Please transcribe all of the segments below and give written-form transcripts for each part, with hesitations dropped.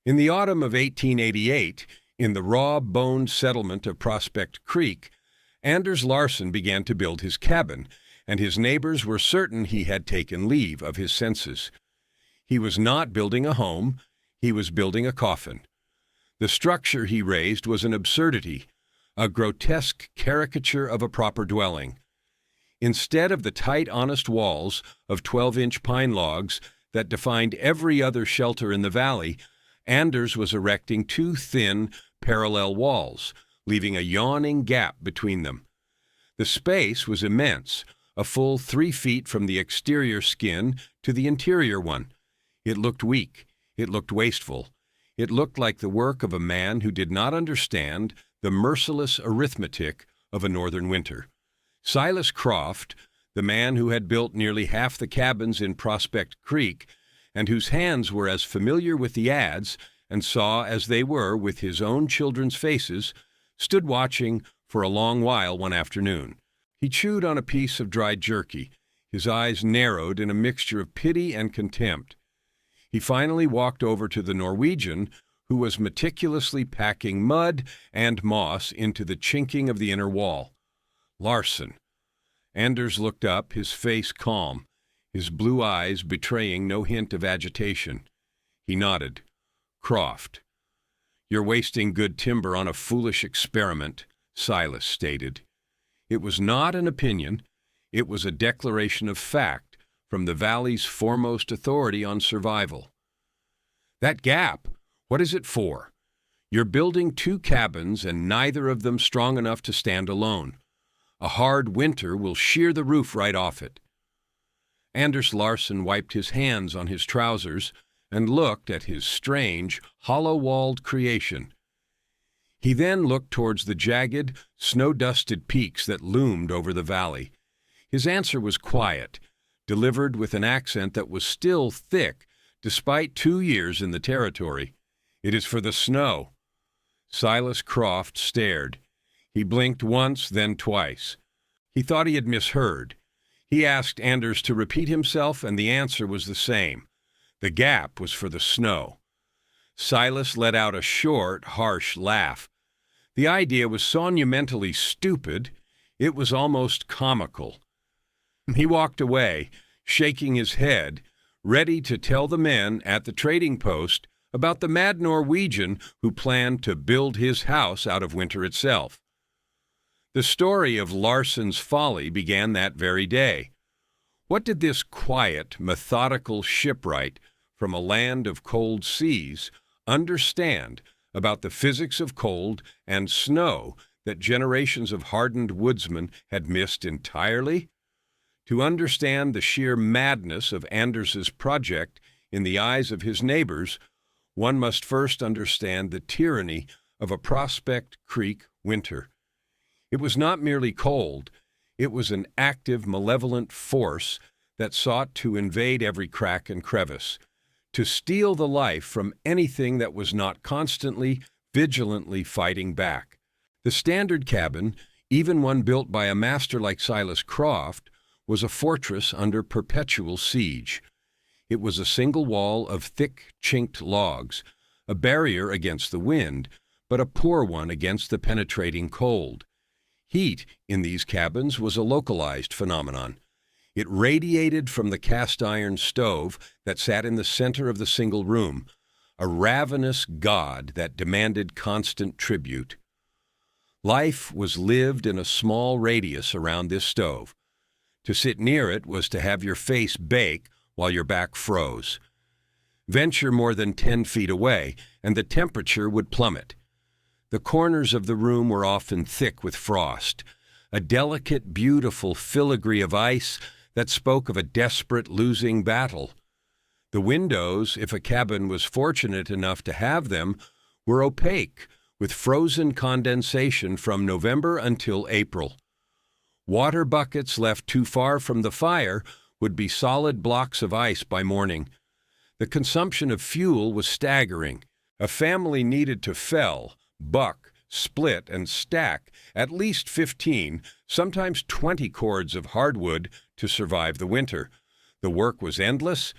In the autumn of 1888, in the raw-boned settlement of Prospect Creek, Anders Larsen began to build his cabin, and his neighbors were certain he had taken leave of his senses. He was not building a home, he was building a coffin. The structure he raised was an absurdity, a grotesque caricature of a proper dwelling. Instead of the tight, honest walls of 12-inch pine logs that defined every other shelter in the valley, Anders was erecting two thin, parallel walls, leaving a yawning gap between them. The space was immense, a full 3 feet from the exterior skin to the interior one. It looked weak. It looked wasteful. It looked like the work of a man who did not understand the merciless arithmetic of a northern winter. Silas Croft, the man who had built nearly half the cabins in Prospect Creek, and whose hands were as familiar with the adze and saw as they were with his own children's faces, stood watching for a long while one afternoon. He chewed on a piece of dried jerky, his eyes narrowed in a mixture of pity and contempt. He finally walked over to the Norwegian, who was meticulously packing mud and moss into the chinking of the inner wall. Larsen. Anders looked up, his face calm, his blue eyes betraying no hint of agitation. He nodded. Croft. "You're wasting good timber on a foolish experiment," Silas stated. It was not an opinion. It was a declaration of fact from the valley's foremost authority on survival. "That gap, what is it for? You're building two cabins and neither of them strong enough to stand alone. A hard winter will shear the roof right off it." Anders Larsen wiped his hands on his trousers and looked at his strange, hollow-walled creation. He then looked towards the jagged, snow-dusted peaks that loomed over the valley. His answer was quiet, delivered with an accent that was still thick, despite 2 years in the territory. "It is for the snow." Silas Croft stared. He blinked once, then twice. He thought he had misheard. He asked Anders to repeat himself, and the answer was the same. The gap was for the snow. Silas let out a short, harsh laugh. The idea was monumentally stupid. It was almost comical. He walked away, shaking his head, ready to tell the men at the trading post about the mad Norwegian who planned to build his house out of winter itself. The story of Larsen's folly began that very day. What did this quiet, methodical shipwright from a land of cold seas understand about the physics of cold and snow that generations of hardened woodsmen had missed entirely? To understand the sheer madness of Anders's project in the eyes of his neighbors, one must first understand the tyranny of a Prospect Creek winter. It was not merely cold. It was an active, malevolent force that sought to invade every crack and crevice, to steal the life from anything that was not constantly, vigilantly fighting back. The standard cabin, even one built by a master like Silas Croft, was a fortress under perpetual siege. It was a single wall of thick, chinked logs, a barrier against the wind, but a poor one against the penetrating cold. Heat in these cabins was a localized phenomenon. It radiated from the cast-iron stove that sat in the center of the single room, a ravenous god that demanded constant tribute. Life was lived in a small radius around this stove. To sit near it was to have your face bake while your back froze. Venture more than 10 feet away, and the temperature would plummet. The corners of the room were often thick with frost, a delicate, beautiful filigree of ice that spoke of a desperate losing battle. The windows, if a cabin was fortunate enough to have them, were opaque, with frozen condensation from November until April. Water buckets left too far from the fire would be solid blocks of ice by morning. The consumption of fuel was staggering. A family needed to fell, buck, split, and stack at least 15, sometimes 20 cords of hardwood to survive the winter. The work was endless.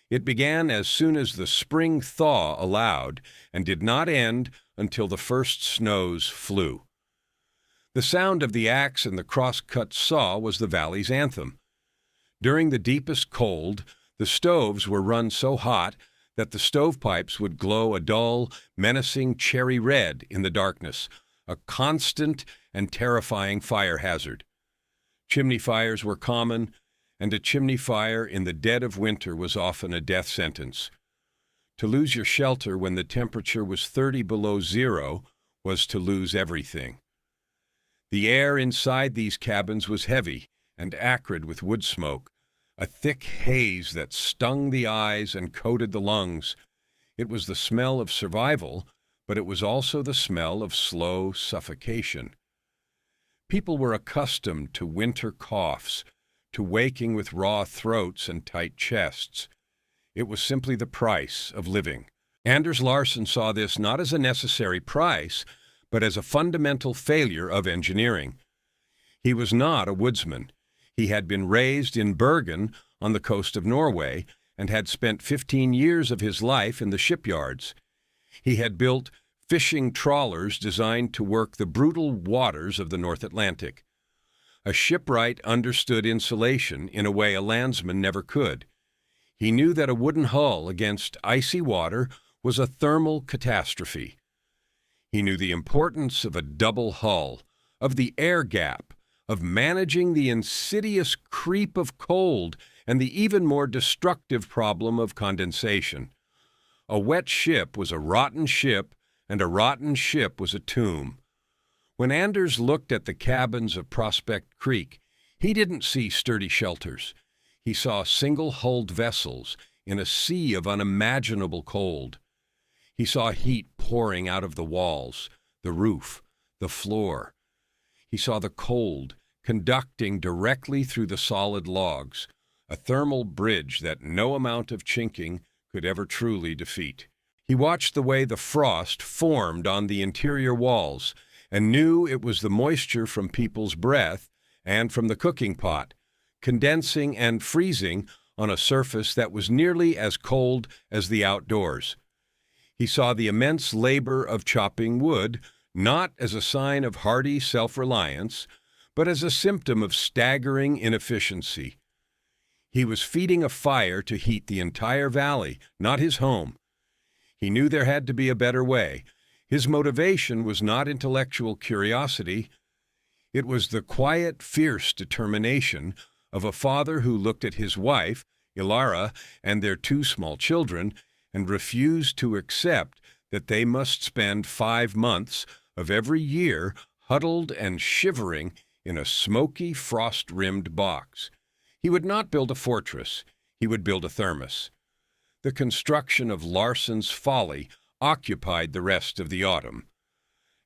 It began as soon as the spring thaw allowed and did not end until the first snows flew. The sound of the axe and the cross-cut saw was the valley's anthem. During the deepest cold, the stoves were run so hot that the stovepipes would glow a dull, menacing cherry red in the darkness, a constant and terrifying fire hazard. Chimney fires were common, and a chimney fire in the dead of winter was often a death sentence. To lose your shelter when the temperature was 30 below zero was to lose everything. The air inside these cabins was heavy and acrid with wood smoke, a thick haze that stung the eyes and coated the lungs. It was the smell of survival, but it was also the smell of slow suffocation. People were accustomed to winter coughs, to waking with raw throats and tight chests. It was simply the price of living. Anders Larsson saw this not as a necessary price, but as a fundamental failure of engineering. He was not a woodsman. He had been raised in Bergen on the coast of Norway and had spent 15 years of his life in the shipyards. He had built fishing trawlers designed to work the brutal waters of the North Atlantic. A shipwright understood insulation in a way a landsman never could. He knew that a wooden hull against icy water was a thermal catastrophe. He knew the importance of a double hull, of the air gap, of managing the insidious creep of cold and the even more destructive problem of condensation. A wet ship was a rotten ship, and a rotten ship was a tomb. When Anders looked at the cabins of Prospect Creek, he didn't see sturdy shelters. He saw single-hulled vessels in a sea of unimaginable cold. He saw heat pouring out of the walls, the roof, the floor. He saw the cold conducting directly through the solid logs, a thermal bridge that no amount of chinking could ever truly defeat. He watched the way the frost formed on the interior walls and knew it was the moisture from people's breath and from the cooking pot, condensing and freezing on a surface that was nearly as cold as the outdoors. He saw the immense labor of chopping wood, not as a sign of hardy self-reliance, but as a symptom of staggering inefficiency. He was feeding a fire to heat the entire valley, not his home. He knew there had to be a better way. His motivation was not intellectual curiosity. It was the quiet, fierce determination of a father who looked at his wife, Ilara, and their 2 small children, and refused to accept that they must spend 5 months of every year huddled and shivering in a smoky, frost-rimmed box. He would not build a fortress. He would build a thermos. The construction of Larsson's Folly occupied the rest of the autumn.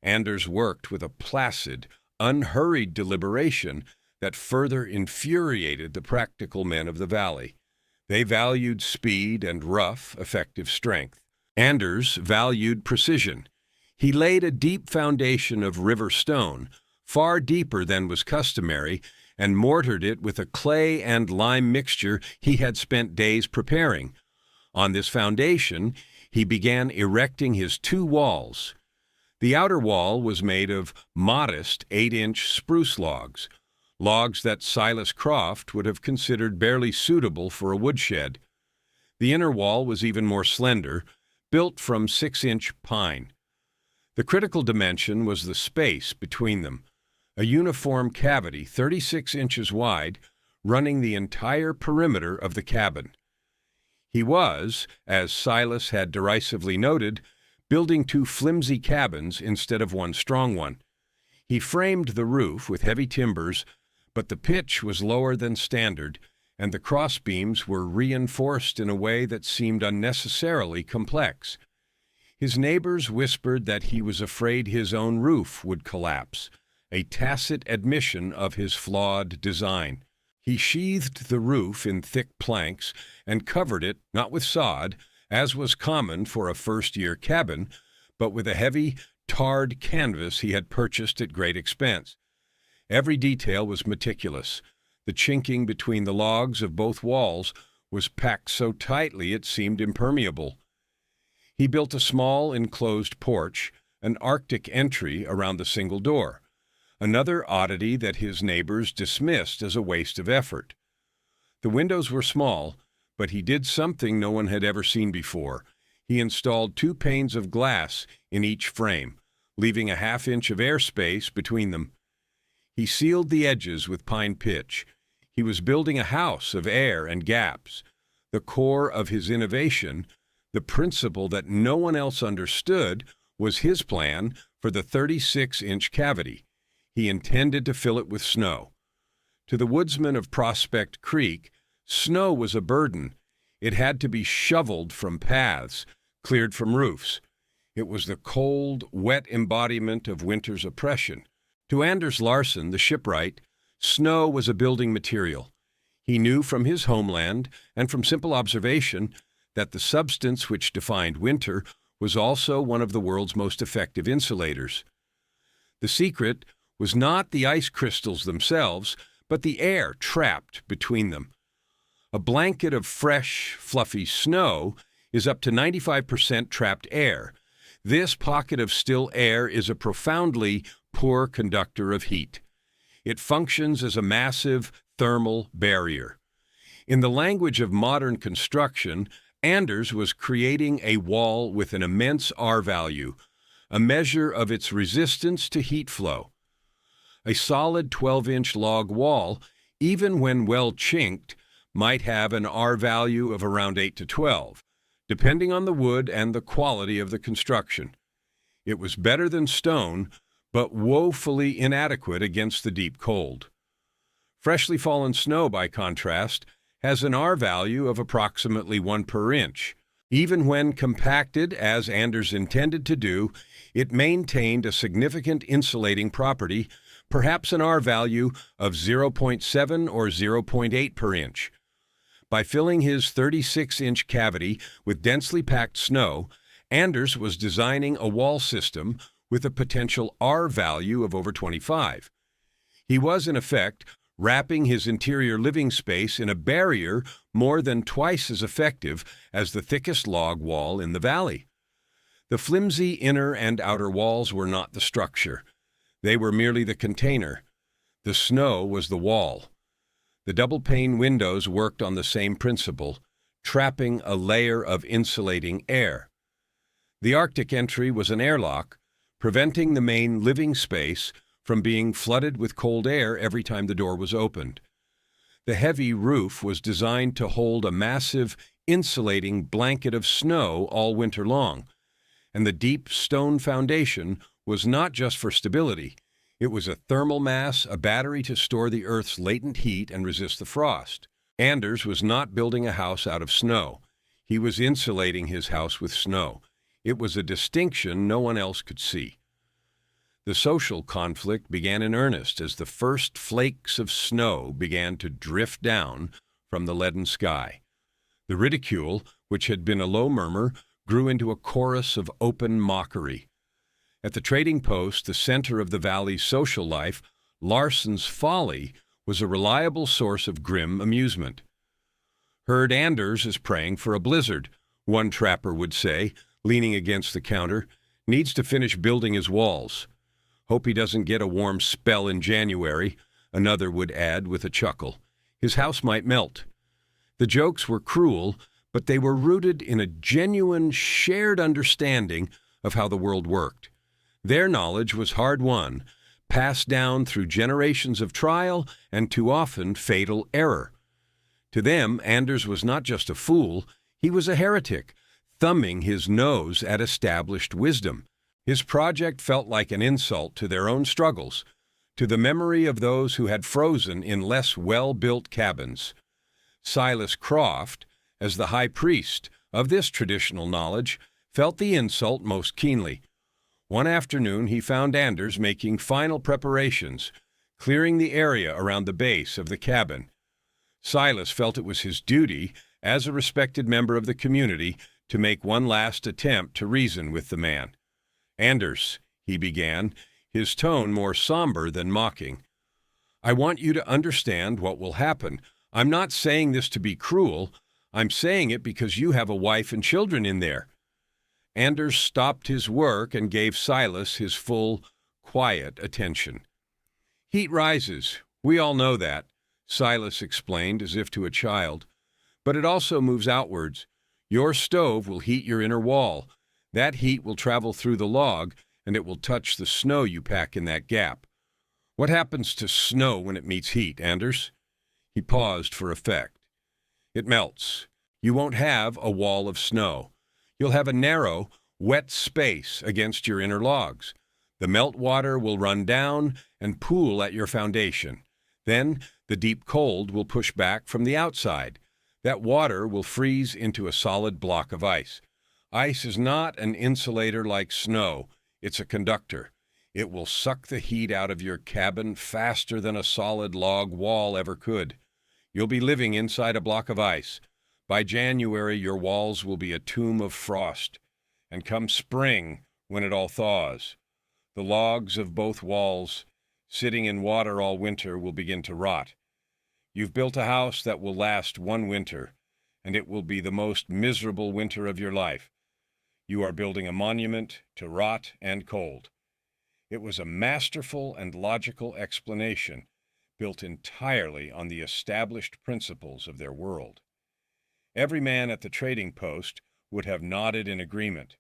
Anders worked with a placid, unhurried deliberation that further infuriated the practical men of the valley. They valued speed and rough, effective strength. Anders valued precision. He laid a deep foundation of river stone, far deeper than was customary, and mortared it with a clay and lime mixture he had spent days preparing. On this foundation, he began erecting his 2 walls. The outer wall was made of modest 8-inch spruce logs, logs that Silas Croft would have considered barely suitable for a woodshed. The inner wall was even more slender, built from 6-inch pine. The critical dimension was the space between them, a uniform cavity 36 inches wide, running the entire perimeter of the cabin. He was, as Silas had derisively noted, building 2 flimsy cabins instead of 1 strong one. He framed the roof with heavy timbers, but the pitch was lower than standard, and the crossbeams were reinforced in a way that seemed unnecessarily complex. His neighbors whispered that he was afraid his own roof would collapse, a tacit admission of his flawed design. He sheathed the roof in thick planks and covered it, not with sod, as was common for a first-year cabin, but with a heavy, tarred canvas he had purchased at great expense. Every detail was meticulous. The chinking between the logs of both walls was packed so tightly it seemed impermeable. He built a small enclosed porch, an Arctic entry around the single door, another oddity that his neighbors dismissed as a waste of effort. The windows were small, but he did something no one had ever seen before. He installed 2 panes of glass in each frame, leaving a half-inch of airspace between them. He sealed the edges with pine pitch. He was building a house of air and gaps. The core of his innovation, the principle that no one else understood, was his plan for the 36-inch cavity. He intended to fill it with snow. To the woodsman of Prospect Creek, snow was a burden. It had to be shoveled from paths, cleared from roofs. It was the cold, wet embodiment of winter's oppression. To Anders Larsen, the shipwright, snow was a building material. He knew from his homeland and from simple observation that the substance which defined winter was also one of the world's most effective insulators. The secret was not the ice crystals themselves, but the air trapped between them. A blanket of fresh, fluffy snow is up to 95% trapped air. This pocket of still air is a profoundly poor conductor of heat. It functions as a massive thermal barrier. In the language of modern construction, Anders was creating a wall with an immense R value, a measure of its resistance to heat flow. A solid 12-inch log wall, even when well chinked, might have an R value of around 8 to 12, depending on the wood and the quality of the construction. It was better than stone, but woefully inadequate against the deep cold. Freshly fallen snow, by contrast, has an R value of approximately 1 per inch. Even when compacted, as Anders intended to do, it maintained a significant insulating property, perhaps an R value of 0.7 or 0.8 per inch. By filling his 36-inch cavity with densely packed snow, Anders was designing a wall system with a potential R value of over 25. He was, in effect, wrapping his interior living space in a barrier more than twice as effective as the thickest log wall in the valley. The flimsy inner and outer walls were not the structure. They were merely the container. The snow was the wall. The double-pane windows worked on the same principle, trapping a layer of insulating air. The Arctic entry was an airlock, preventing the main living space from being flooded with cold air every time the door was opened. The heavy roof was designed to hold a massive, insulating blanket of snow all winter long, and the deep stone foundation was not just for stability. It was a thermal mass, a battery to store the Earth's latent heat and resist the frost. Anders was not building a house out of snow. He was insulating his house with snow. It was a distinction no one else could see. The social conflict began in earnest as the first flakes of snow began to drift down from the leaden sky. The ridicule, which had been a low murmur, grew into a chorus of open mockery. At the trading post, the center of the valley's social life, Larsen's Folly was a reliable source of grim amusement. "Heard Anders is praying for a blizzard," one trapper would say, leaning against the counter. "Needs to finish building his walls. Hope he doesn't get a warm spell in January," another would add with a chuckle. "His house might melt." The jokes were cruel, but they were rooted in a genuine, shared understanding of how the world worked. Their knowledge was hard-won, passed down through generations of trial and too often fatal error. To them, Anders was not just a fool, he was a heretic, thumbing his nose at established wisdom. His project felt like an insult to their own struggles, to the memory of those who had frozen in less well-built cabins. Silas Croft, as the high priest of this traditional knowledge, felt the insult most keenly. One afternoon he found Anders making final preparations, clearing the area around the base of the cabin. Silas felt it was his duty, as a respected member of the community, to make one last attempt to reason with the man. "Anders," he began, his tone more somber than mocking, "I want you to understand what will happen. I'm not saying this to be cruel. I'm saying it because you have a wife and children in there." Anders stopped his work and gave Silas his full, quiet attention. "Heat rises. We all know that," Silas explained as if to a child. "But it also moves outwards. Your stove will heat your inner wall. That heat will travel through the log, and it will touch the snow you pack in that gap. What happens to snow when it meets heat, Anders?" He paused for effect. "It melts. You won't have a wall of snow. You'll have a narrow, wet space against your inner logs. The meltwater will run down and pool at your foundation. Then the deep cold will push back from the outside. That water will freeze into a solid block of ice. Ice is not an insulator like snow. It's a conductor. It will suck the heat out of your cabin faster than a solid log wall ever could. You'll be living inside a block of ice. By January, your walls will be a tomb of frost. And come spring, when it all thaws, the logs of both walls, sitting in water all winter, will begin to rot. You've built a house that will last one winter, and it will be the most miserable winter of your life. You are building a monument to rot and cold." It was a masterful and logical explanation, built entirely on the established principles of their world. Every man at the trading post would have nodded in agreement.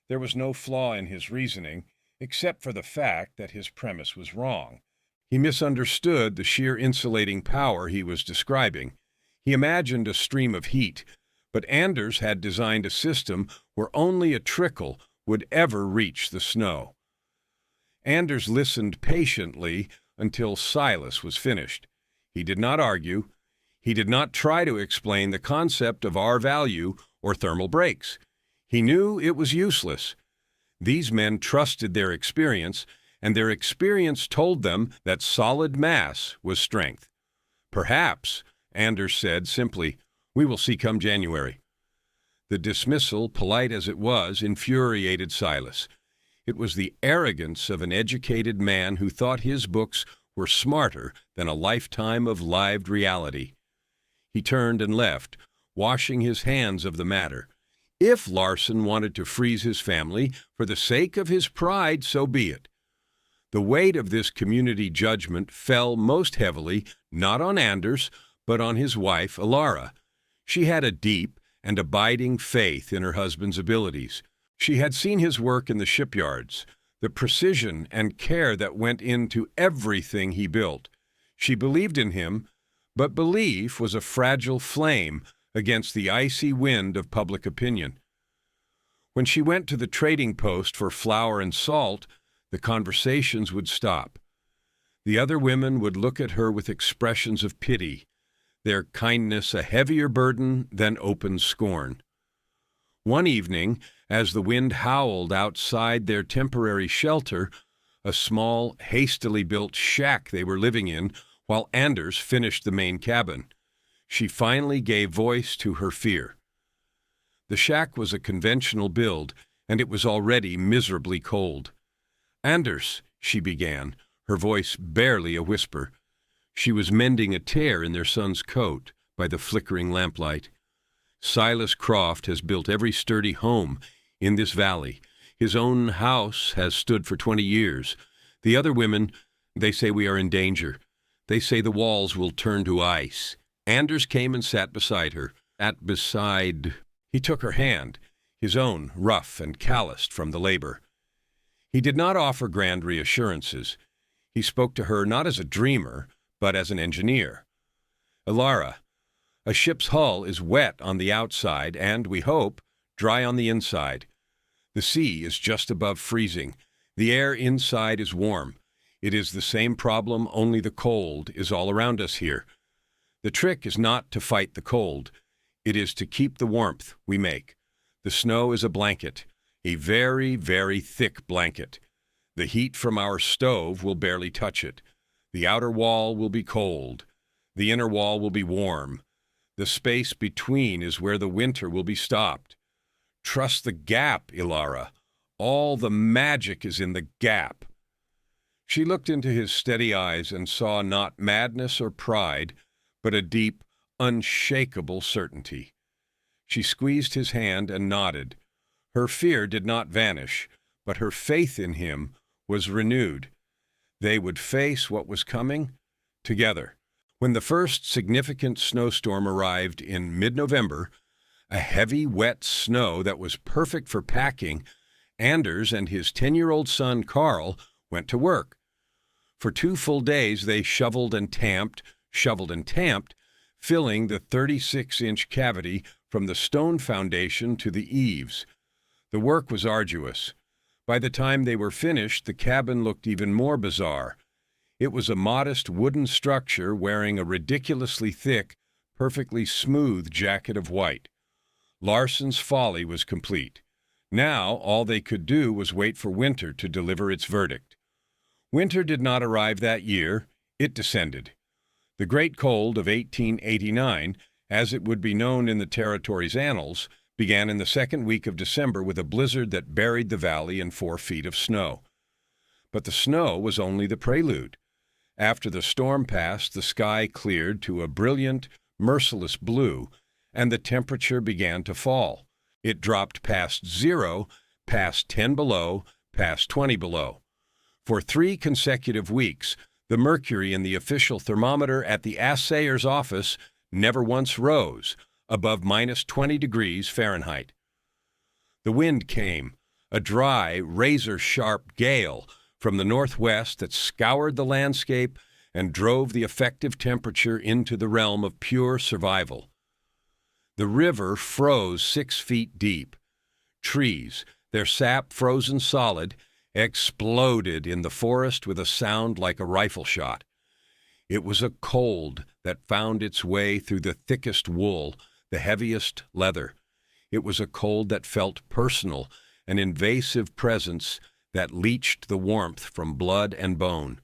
There was no flaw in his reasoning, except for the fact that his premise was wrong. He misunderstood the sheer insulating power he was describing. He imagined a stream of heat, but Anders had designed a system where only a trickle would ever reach the snow. Anders listened patiently until Silas was finished. He did not argue. He did not try to explain the concept of R-value or thermal breaks. He knew it was useless. These men trusted their experience, and their experience told them that solid mass was strength. "Perhaps," Anders said simply, "we will see come January." The dismissal, polite as it was, infuriated Silas. It was the arrogance of an educated man who thought his books were smarter than a lifetime of lived reality. He turned and left, washing his hands of the matter. If Larson wanted to freeze his family for the sake of his pride, so be it. The weight of this community judgment fell most heavily not on Anders, but on his wife, Alara. She had a deep and abiding faith in her husband's abilities. She had seen his work in the shipyards, the precision and care that went into everything he built. She believed in him, but belief was a fragile flame against the icy wind of public opinion. When she went to the trading post for flour and salt, the conversations would stop. The other women would look at her with expressions of pity, their kindness a heavier burden than open scorn. One evening, as the wind howled outside their temporary shelter, a small, hastily built shack they were living in, while Anders finished the main cabin, she finally gave voice to her fear. The shack was a conventional build, and it was already miserably cold. "Anders," she began, her voice barely a whisper. She was mending a tear in their son's coat by the flickering lamplight. "Silas Croft has built every sturdy home in this valley. His own house has stood for 20 years. The other women, they say we are in danger. They say the walls will turn to ice." Anders came and sat beside her. He took her hand, his own rough and calloused from the labor. He did not offer grand reassurances. He spoke to her not as a dreamer, but as an engineer. "Alara, a ship's hull is wet on the outside and, we hope, dry on the inside. The sea is just above freezing. The air inside is warm. It is the same problem, only the cold is all around us here. The trick is not to fight the cold. It is to keep the warmth we make. The snow is a blanket, a very, very thick blanket. The heat from our stove will barely touch it. The outer wall will be cold. The inner wall will be warm. The space between is where the winter will be stopped. Trust the gap, Ilara. All the magic is in the gap." She looked into his steady eyes and saw not madness or pride, but a deep, unshakable certainty. She squeezed his hand and nodded. Her fear did not vanish, but her faith in him was renewed. They would face what was coming together. When the first significant snowstorm arrived in mid-November, a heavy, wet snow that was perfect for packing, Anders and his 10-year-old son Carl went to work. For 2 full days they shoveled and tamped, filling the 36-inch cavity from the stone foundation to the eaves. The work was arduous. By the time they were finished, the cabin looked even more bizarre. It was a modest wooden structure wearing a ridiculously thick, perfectly smooth jacket of white. Larson's folly was complete. Now all they could do was wait for winter to deliver its verdict. Winter did not arrive that year. It descended. The Great Cold of 1889, as it would be known in the territory's annals, began in the second week of December with a blizzard that buried the valley in 4 feet of snow. But the snow was only the prelude. After the storm passed, the sky cleared to a brilliant, merciless blue, and the temperature began to fall. It dropped past 0, past 10 below, past 20 below. For 3 consecutive weeks, the mercury in the official thermometer at the assayer's office never once rose above minus 20 degrees Fahrenheit. The wind came, a dry, razor-sharp gale from the northwest that scoured the landscape and drove the effective temperature into the realm of pure survival. The river froze 6 feet deep. Trees, their sap frozen solid, exploded in the forest with a sound like a rifle shot. It was a cold that found its way through the thickest wool, the heaviest leather. It was a cold that felt personal, an invasive presence that leached the warmth from blood and bone.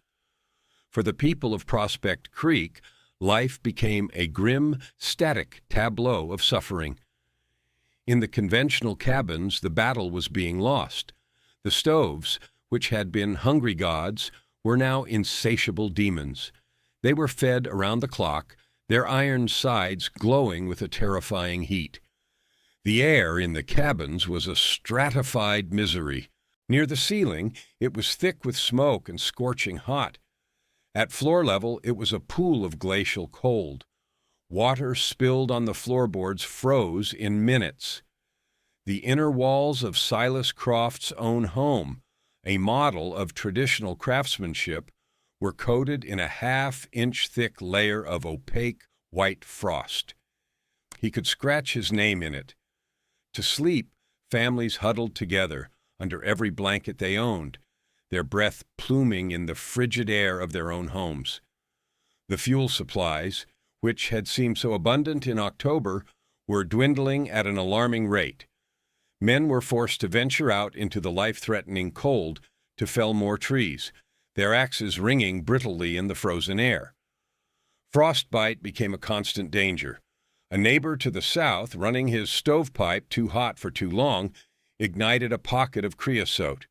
For the people of Prospect Creek, life became a grim, static tableau of suffering. In the conventional cabins, the battle was being lost. The stoves, which had been hungry gods, were now insatiable demons. They were fed around the clock, their iron sides glowing with a terrifying heat. The air in the cabins was a stratified misery. Near the ceiling, it was thick with smoke and scorching hot. At floor level, it was a pool of glacial cold. Water spilled on the floorboards froze in minutes. The inner walls of Silas Croft's own home, a model of traditional craftsmanship, were coated in a half-inch thick layer of opaque white frost. He could scratch his name in it. To sleep, families huddled together under every blanket they owned, their breath pluming in the frigid air of their own homes. The fuel supplies, which had seemed so abundant in October, were dwindling at an alarming rate. Men were forced to venture out into the life-threatening cold to fell more trees, their axes ringing brittly in the frozen air. Frostbite became a constant danger. A neighbor to the south, running his stovepipe too hot for too long, ignited a pocket of creosote.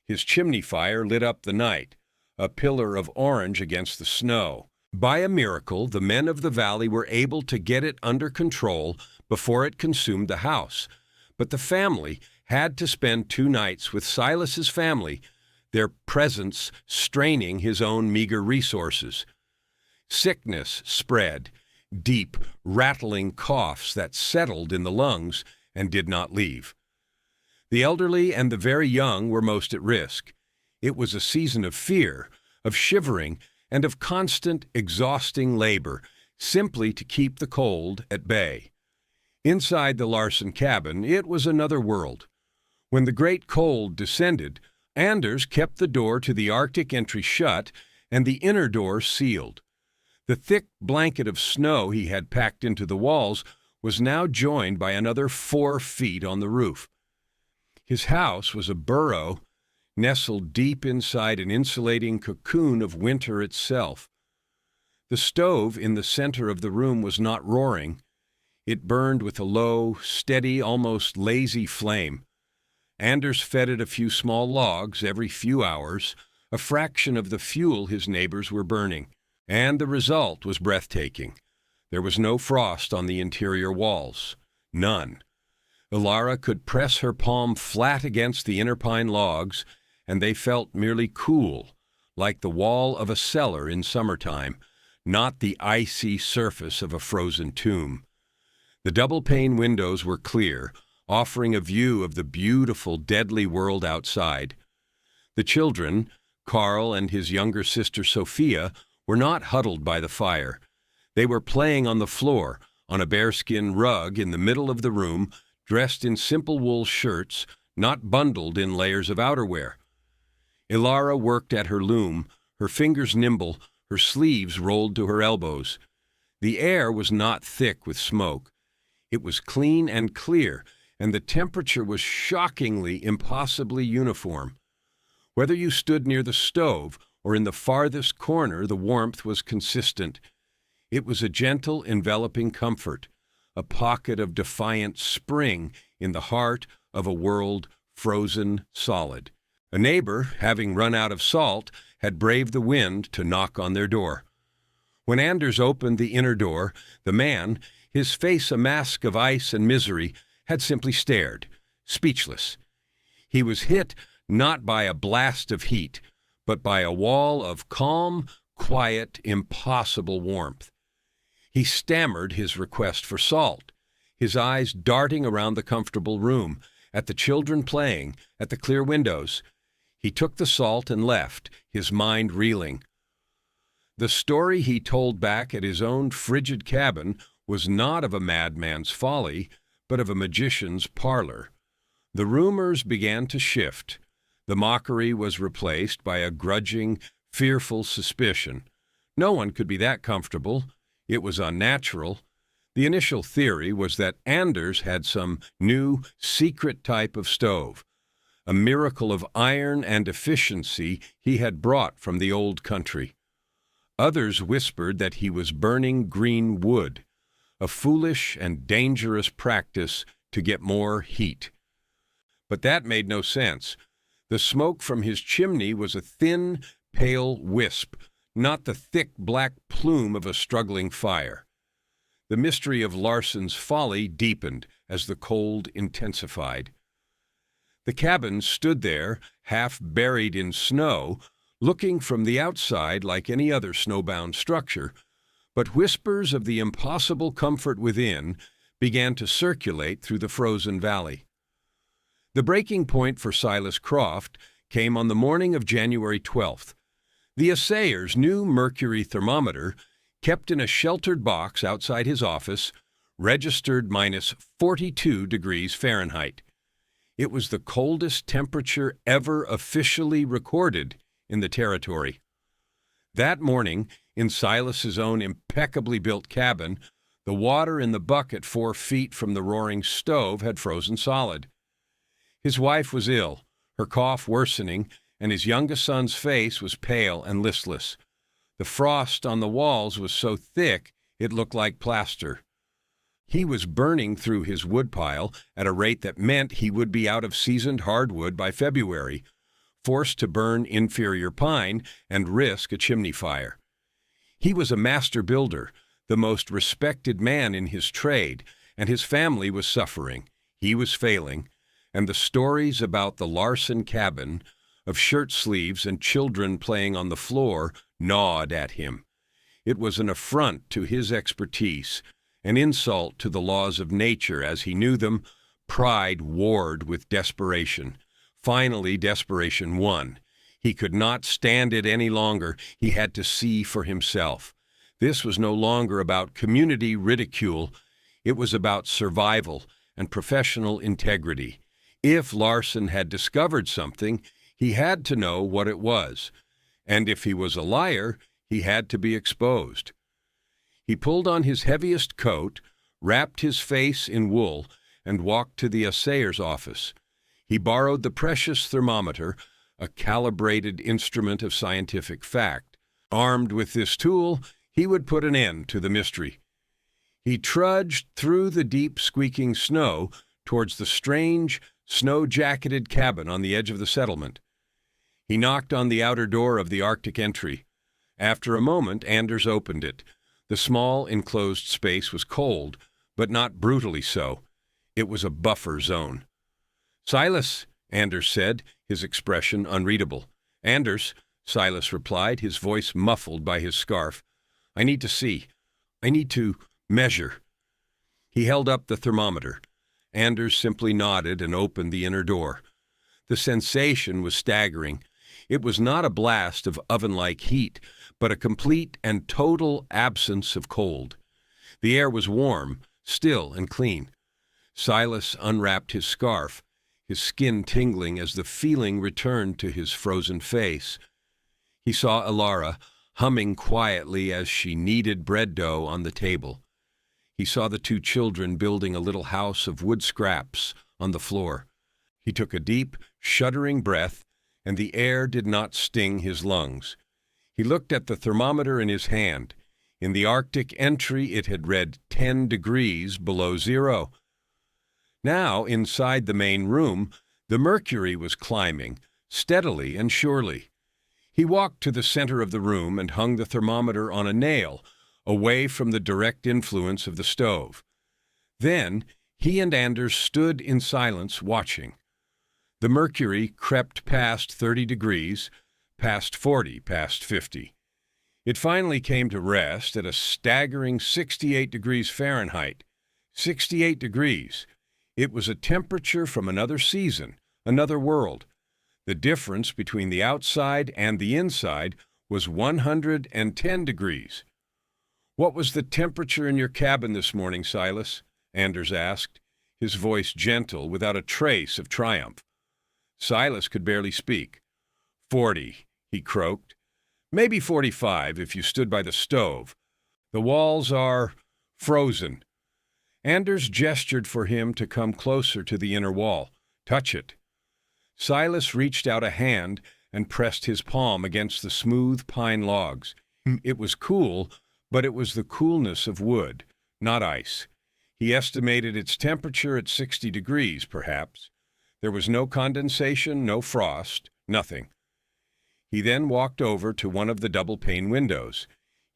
His chimney fire lit up the night, a pillar of orange against the snow. By a miracle, the men of the valley were able to get it under control before it consumed the house. But the family had to spend 2 nights with Silas's family, their presence straining his own meager resources. Sickness spread, deep, rattling coughs that settled in the lungs and did not leave. The elderly and the very young were most at risk. It was a season of fear, of shivering, and of constant, exhausting labor, simply to keep the cold at bay. Inside the Larson cabin, it was another world. When the great cold descended, Anders kept the door to the Arctic entry shut and the inner door sealed. The thick blanket of snow he had packed into the walls was now joined by another 4 feet on the roof. His house was a burrow nestled deep inside an insulating cocoon of winter itself. The stove in the center of the room was not roaring. It burned with a low, steady, almost lazy flame. Anders fed it a few small logs every few hours, a fraction of the fuel his neighbors were burning, and the result was breathtaking. There was no frost on the interior walls, None. Ilara could press her palm flat against the inner pine logs, and they felt merely cool, like the wall of a cellar in summertime, not the icy surface of a frozen tomb. The double-pane windows were clear, offering a view of the beautiful, deadly world outside. The children, Carl and his younger sister Sophia, were not huddled by the fire. They were playing on the floor, on a bearskin rug in the middle of the room, dressed in simple wool shirts, not bundled in layers of outerwear. Ilara worked at her loom, her fingers nimble, her sleeves rolled to her elbows. The air was not thick with smoke. It was clean and clear, and the temperature was shockingly, impossibly uniform. Whether you stood near the stove or in the farthest corner, the warmth was consistent. It was a gentle, enveloping comfort, a pocket of defiant spring in the heart of a world frozen solid. A neighbor, having run out of salt, had braved the wind to knock on their door. When Anders opened the inner door, the man, his face a mask of ice and misery, had simply stared, speechless. He was hit not by a blast of heat, but by a wall of calm, quiet, impossible warmth. He stammered his request for salt, his eyes darting around the comfortable room, at the children playing, at the clear windows. He took the salt and left, his mind reeling. The story he told back at his own frigid cabin was not of a madman's folly, but of a magician's parlor. The rumors began to shift. The mockery was replaced by a grudging, fearful suspicion. No one could be that comfortable. It was unnatural. The initial theory was that Anders had some new, secret type of stove, a miracle of iron and efficiency he had brought from the old country. Others whispered that he was burning green wood, a foolish and dangerous practice to get more heat. But that made no sense. The smoke from his chimney was a thin, pale wisp, not the thick black plume of a struggling fire. The mystery of Larsen's folly deepened as the cold intensified. The cabin stood there, half buried in snow, looking from the outside like any other snowbound structure, but whispers of the impossible comfort within began to circulate through the frozen valley. The breaking point for Silas Croft came on the morning of January 12th. The assayer's new mercury thermometer, kept in a sheltered box outside his office, registered minus 42 degrees Fahrenheit. It was the coldest temperature ever officially recorded in the territory. That morning, in Silas's own impeccably built cabin, the water in the bucket 4 feet from the roaring stove had frozen solid. His wife was ill, her cough worsening, and his youngest son's face was pale and listless. The frost on the walls was so thick it looked like plaster. He was burning through his woodpile at a rate that meant he would be out of seasoned hardwood by February, forced to burn inferior pine and risk a chimney fire. He was a master builder, the most respected man in his trade, and his family was suffering. He was failing, and the stories about the Larsen cabin, of shirt sleeves and children playing on the floor, gnawed at him. It was an affront to his expertise, an insult to the laws of nature as he knew them. Pride warred with desperation. Finally, desperation won. He could not stand it any longer. He had to see for himself. This was no longer about community ridicule. It was about survival and professional integrity. If Larsen had discovered something, he had to know what it was. And if he was a liar, he had to be exposed. He pulled on his heaviest coat, wrapped his face in wool, and walked to the assayer's office. He borrowed the precious thermometer, a calibrated instrument of scientific fact. Armed with this tool, he would put an end to the mystery. He trudged through the deep squeaking snow towards the strange, snow-jacketed cabin on the edge of the settlement. He knocked on the outer door of the Arctic entry. After a moment, Anders opened it. The small, enclosed space was cold, but not brutally so. It was a buffer zone. "Silas," Anders said, his expression unreadable. "Anders," Silas replied, his voice muffled by his scarf. "I need to see. I need to measure." He held up the thermometer. Anders simply nodded and opened the inner door. The sensation was staggering. It was not a blast of oven-like heat, but a complete and total absence of cold. The air was warm, still, and clean. Silas unwrapped his scarf, his skin tingling as the feeling returned to his frozen face. He saw Alara humming quietly as she kneaded bread dough on the table. He saw the two children building a little house of wood scraps on the floor. He took a deep, shuddering breath, and the air did not sting his lungs. He looked at the thermometer in his hand. In the Arctic entry, it had read 10 degrees below zero. Now, inside the main room, the mercury was climbing, steadily and surely. He walked to the center of the room and hung the thermometer on a nail, away from the direct influence of the stove. Then he and Anders stood in silence, watching. The mercury crept past 30 degrees, past 40, past 50. It finally came to rest at a staggering 68 degrees Fahrenheit. 68 degrees. It was a temperature from another season, another world. The difference between the outside and the inside was 110 degrees. "What was the temperature in your cabin this morning, Silas?" Anders asked, his voice gentle, without a trace of triumph. Silas could barely speak. 40, he croaked. "Maybe 45 if you stood by the stove. The walls are frozen." Anders gestured for him to come closer to the inner wall. "Touch it." Silas reached out a hand and pressed his palm against the smooth pine logs. It was cool, but it was the coolness of wood, not ice. He estimated its temperature at 60 degrees, perhaps. There was no condensation, no frost, nothing. He then walked over to one of the double-pane windows.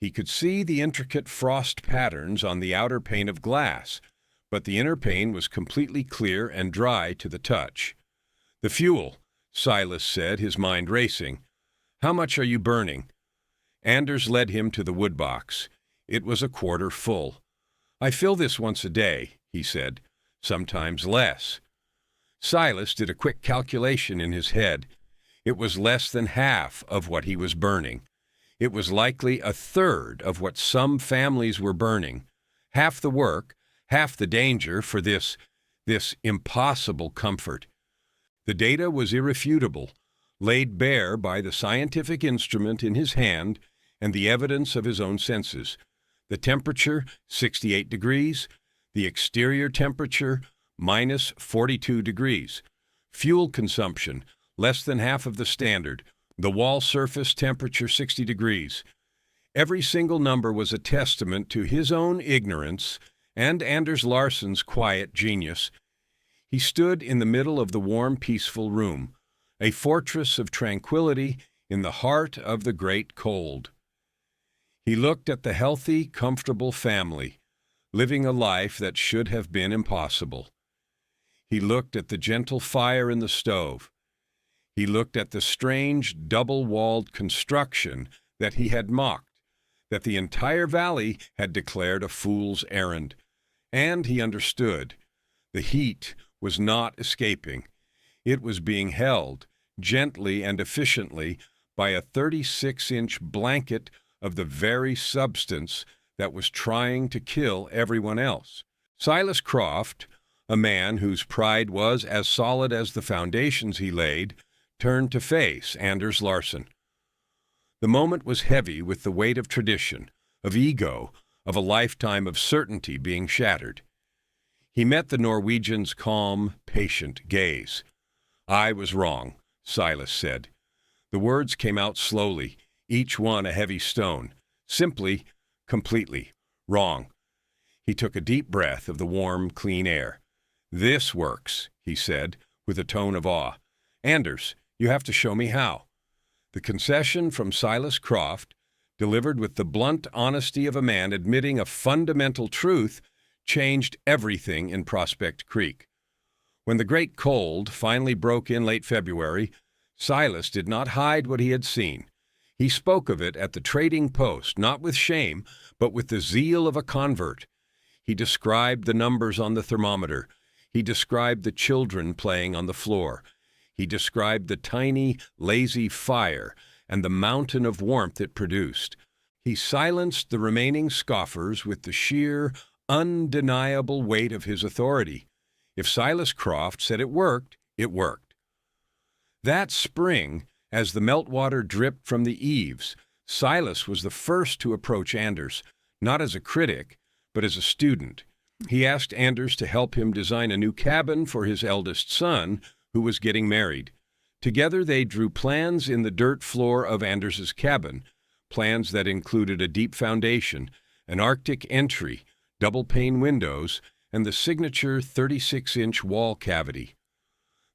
He could see the intricate frost patterns on the outer pane of glass, but the inner pane was completely clear and dry to the touch. "The fuel," Silas said, his mind racing. "How much are you burning?" Anders led him to the wood box. It was a quarter full. "I fill this once a day," he said, "sometimes less." Silas did a quick calculation in his head. It was less than half of what he was burning. It was likely a third of what some families were burning. Half the work, half the danger for this impossible comfort. The data was irrefutable, laid bare by the scientific instrument in his hand and the evidence of his own senses. The temperature, 68 degrees. The exterior temperature, minus 42 degrees. Fuel consumption, less than half of the standard. The wall surface temperature, 60 degrees. Every single number was a testament to his own ignorance and Anders Larsson's quiet genius. He stood in the middle of the warm, peaceful room, a fortress of tranquility in the heart of the great cold. He looked at the healthy, comfortable family, living a life that should have been impossible. He looked at the gentle fire in the stove. He looked at the strange, double-walled construction that he had mocked, that the entire valley had declared a fool's errand. And he understood. The heat was not escaping. It was being held, gently and efficiently, by a 36-inch blanket of the very substance that was trying to kill everyone else. Silas Croft, a man whose pride was as solid as the foundations he laid, turned to face Anders Larsson. The moment was heavy with the weight of tradition, of ego, of a lifetime of certainty being shattered. He met the Norwegian's calm, patient gaze. "I was wrong," Silas said. The words came out slowly, each one a heavy stone. Simply, completely, wrong. He took a deep breath of the warm, clean air. "This works," he said, with a tone of awe. "Anders, you have to show me how." The concession from Silas Croft, delivered with the blunt honesty of a man admitting a fundamental truth, changed everything in Prospect Creek. When the great cold finally broke in late February, Silas did not hide what he had seen. He spoke of it at the trading post, not with shame, but with the zeal of a convert. He described the numbers on the thermometer. He described the children playing on the floor. He described the tiny, lazy fire and the mountain of warmth it produced. He silenced the remaining scoffers with the sheer, undeniable weight of his authority. If Silas Croft said it worked, it worked. That spring, as the meltwater dripped from the eaves, Silas was the first to approach Anders, not as a critic, but as a student. He asked Anders to help him design a new cabin for his eldest son, who was getting married. Together they drew plans in the dirt floor of Anders's cabin, plans that included a deep foundation, an Arctic entry, double-pane windows, and the signature 36-inch wall cavity.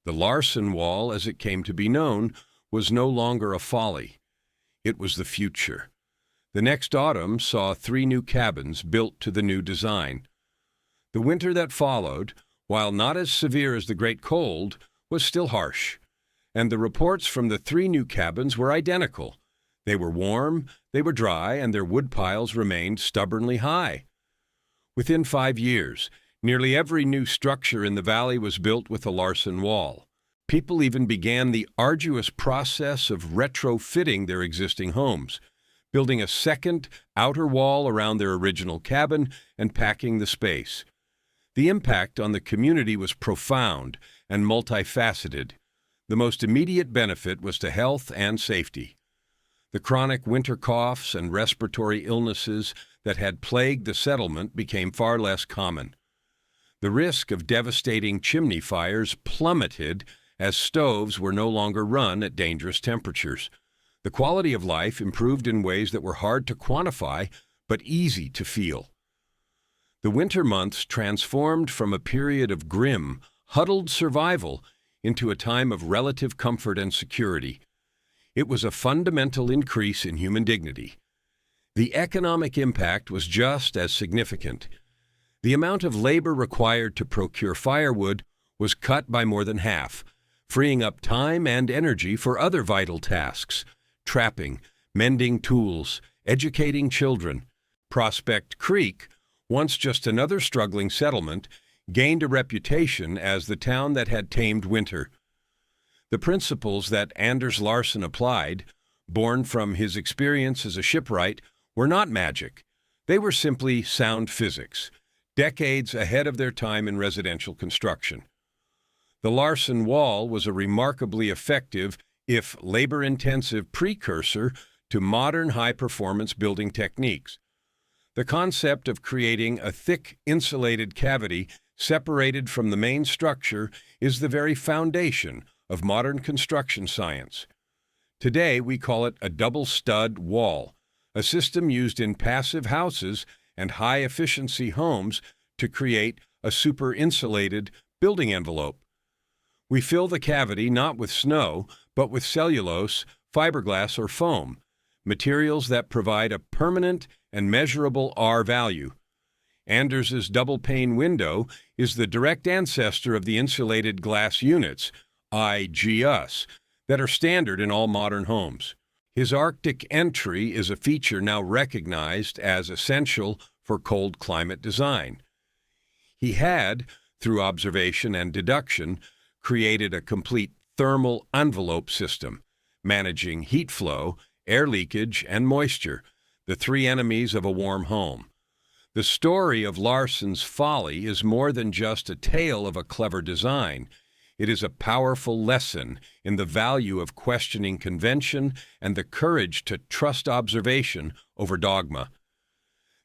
The Larson Wall, as it came to be known, was no longer a folly. It was the future. The next autumn saw 3 new cabins built to the new design. The winter that followed, while not as severe as the Great Cold, was still harsh, and the reports from the 3 new cabins were identical. They were warm, they were dry, and their wood piles remained stubbornly high. Within 5 years, nearly every new structure in the valley was built with a Larson Wall. People even began the arduous process of retrofitting their existing homes, building a second outer wall around their original cabin and packing the space. The impact on the community was profound and multifaceted. The most immediate benefit was to health and safety. The chronic winter coughs and respiratory illnesses that had plagued the settlement became far less common. The risk of devastating chimney fires plummeted as stoves were no longer run at dangerous temperatures. The quality of life improved in ways that were hard to quantify but easy to feel. The winter months transformed from a period of grim, huddled survival into a time of relative comfort and security. It was a fundamental increase in human dignity. The economic impact was just as significant. The amount of labor required to procure firewood was cut by more than half, freeing up time and energy for other vital tasks: trapping, mending tools, educating children. Prospect Creek, once just another struggling settlement, gained a reputation as the town that had tamed winter. The principles that Anders Larson applied, born from his experience as a shipwright, were not magic. They were simply sound physics, decades ahead of their time in residential construction. The Larson Wall was a remarkably effective, if labor-intensive, precursor to modern high-performance building techniques. The concept of creating a thick, insulated cavity separated from the main structure is the very foundation of modern construction science. Today, we call it a double-stud wall, a system used in passive houses and high-efficiency homes to create a super-insulated building envelope. We fill the cavity not with snow, but with cellulose, fiberglass, or foam, materials that provide a permanent and measurable R value. Anders's double-pane window is the direct ancestor of the insulated glass units, IGUS, that are standard in all modern homes. His Arctic entry is a feature now recognized as essential for cold climate design. He had, through observation and deduction, created a complete thermal envelope system, managing heat flow, air leakage, and moisture, the 3 enemies of a warm home. The story of Larson's folly is more than just a tale of a clever design. It is a powerful lesson in the value of questioning convention and the courage to trust observation over dogma.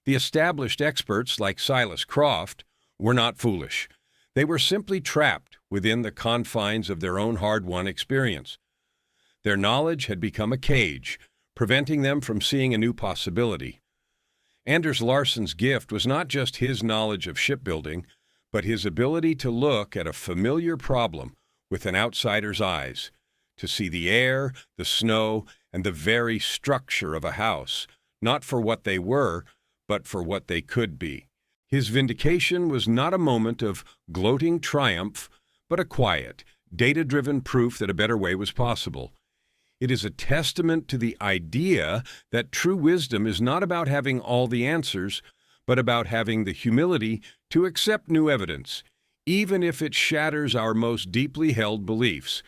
The established experts like Silas Croft were not foolish. They were simply trapped within the confines of their own hard-won experience. Their knowledge had become a cage, preventing them from seeing a new possibility. Anders Larson's gift was not just his knowledge of shipbuilding, but his ability to look at a familiar problem with an outsider's eyes, to see the air, the snow, and the very structure of a house, not for what they were, but for what they could be. His vindication was not a moment of gloating triumph, but a quiet, data-driven proof that a better way was possible. It is a testament to the idea that true wisdom is not about having all the answers, but about having the humility to accept new evidence, even if it shatters our most deeply held beliefs.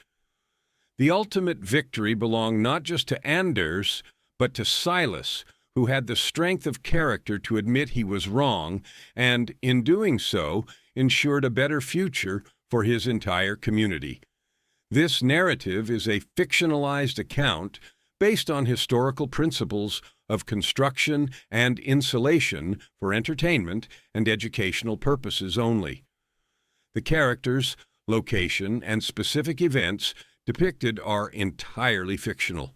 The ultimate victory belonged not just to Anders, but to Silas, who had the strength of character to admit he was wrong, and, in doing so, ensured a better future for his entire community. This narrative is a fictionalized account based on historical principles of construction and insulation for entertainment and educational purposes only. The characters, location, and specific events depicted are entirely fictional.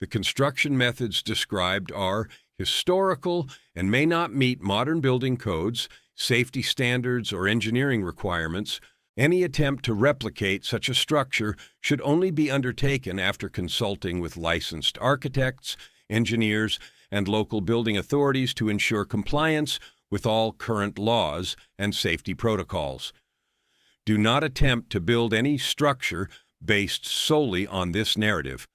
The construction methods described are historical and may not meet modern building codes, safety standards, or engineering requirements. Any attempt to replicate such a structure should only be undertaken after consulting with licensed architects, engineers, and local building authorities to ensure compliance with all current laws and safety protocols. Do not attempt to build any structure based solely on this narrative.